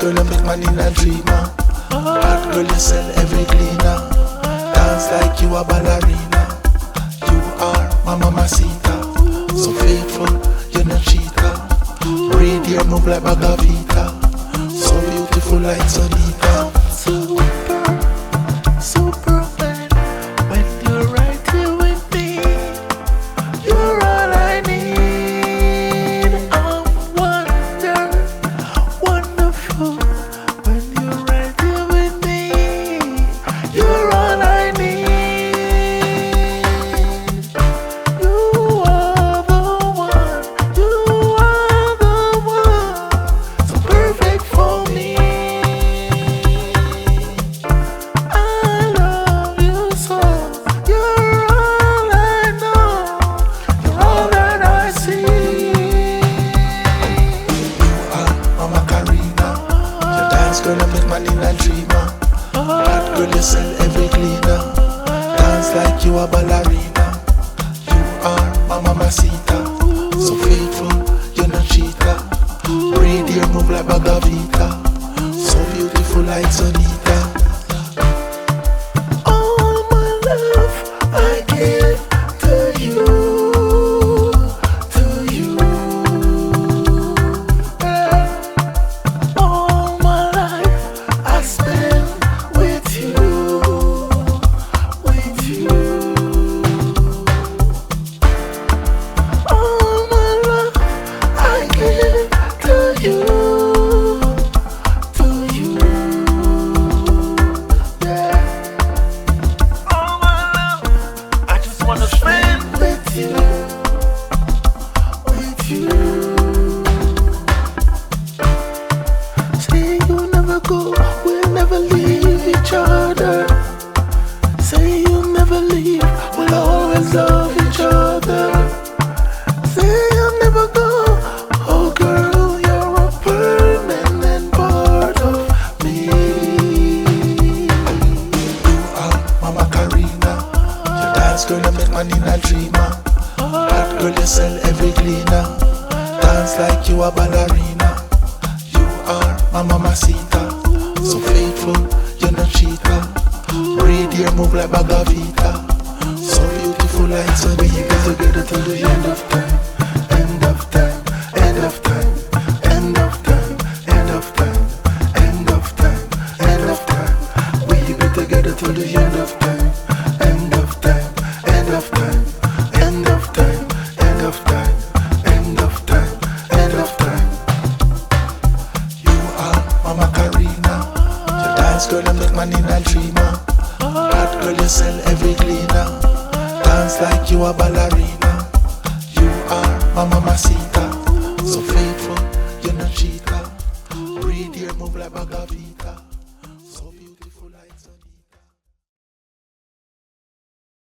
girl, you make man in a dreamer. Hot girl, you sell every cleaner. Dance like you a ballerina. You are my mamacita. So faithful, you're no cheater. Read your move like Bagavita. So beautiful like Sonita. Super, super man. When you're right here with me, you're all I need. I'm wonderful. When you're right here with me, you're all I need. You are the one. You are the one. So perfect for me. I love you so. You're all I know. You're all that I see. You are Mama Karina. Your dance girl, you make man in a dreamer. Hot girl, you sell every cleaner. Dance like you a ballerina. You are my mamacita. So faithful, you're no cheater. Read your move like Bagavita. So beautiful like Sonita. All my love I give to you, to you. All my life I spend with you, with you. All my love I give to you, to you. Yeah. All my love I just wanna spend with you, with you. Say you'll never go, we'll never leave each other. Say you'll never leave, we'll always love each other. Say you'll never go, oh girl, you're a permanent part of me. You are Mama Karina. Your dance girl, you make man in a dreamer. Hot girl, you sell every cleaner. Dance like you a ballerina. You are my mamacita. So faithful, you're no cheater. Read your move like Bagavita. So beautiful like Sonita. We get together till the end of time. End of time, end of time, end of time, end of time, end of time, end of time. We get together till the end of time. End of time, end of time, end of time, end of time, end of time, end of time. You are Mama Karina. Your dance girl, you make man in a dreamer. Hot girl, you sell every cleaner. Dance like you a ballerina. You are my mamacita. So faithful, you're no cheater. Read your move like Bagavita.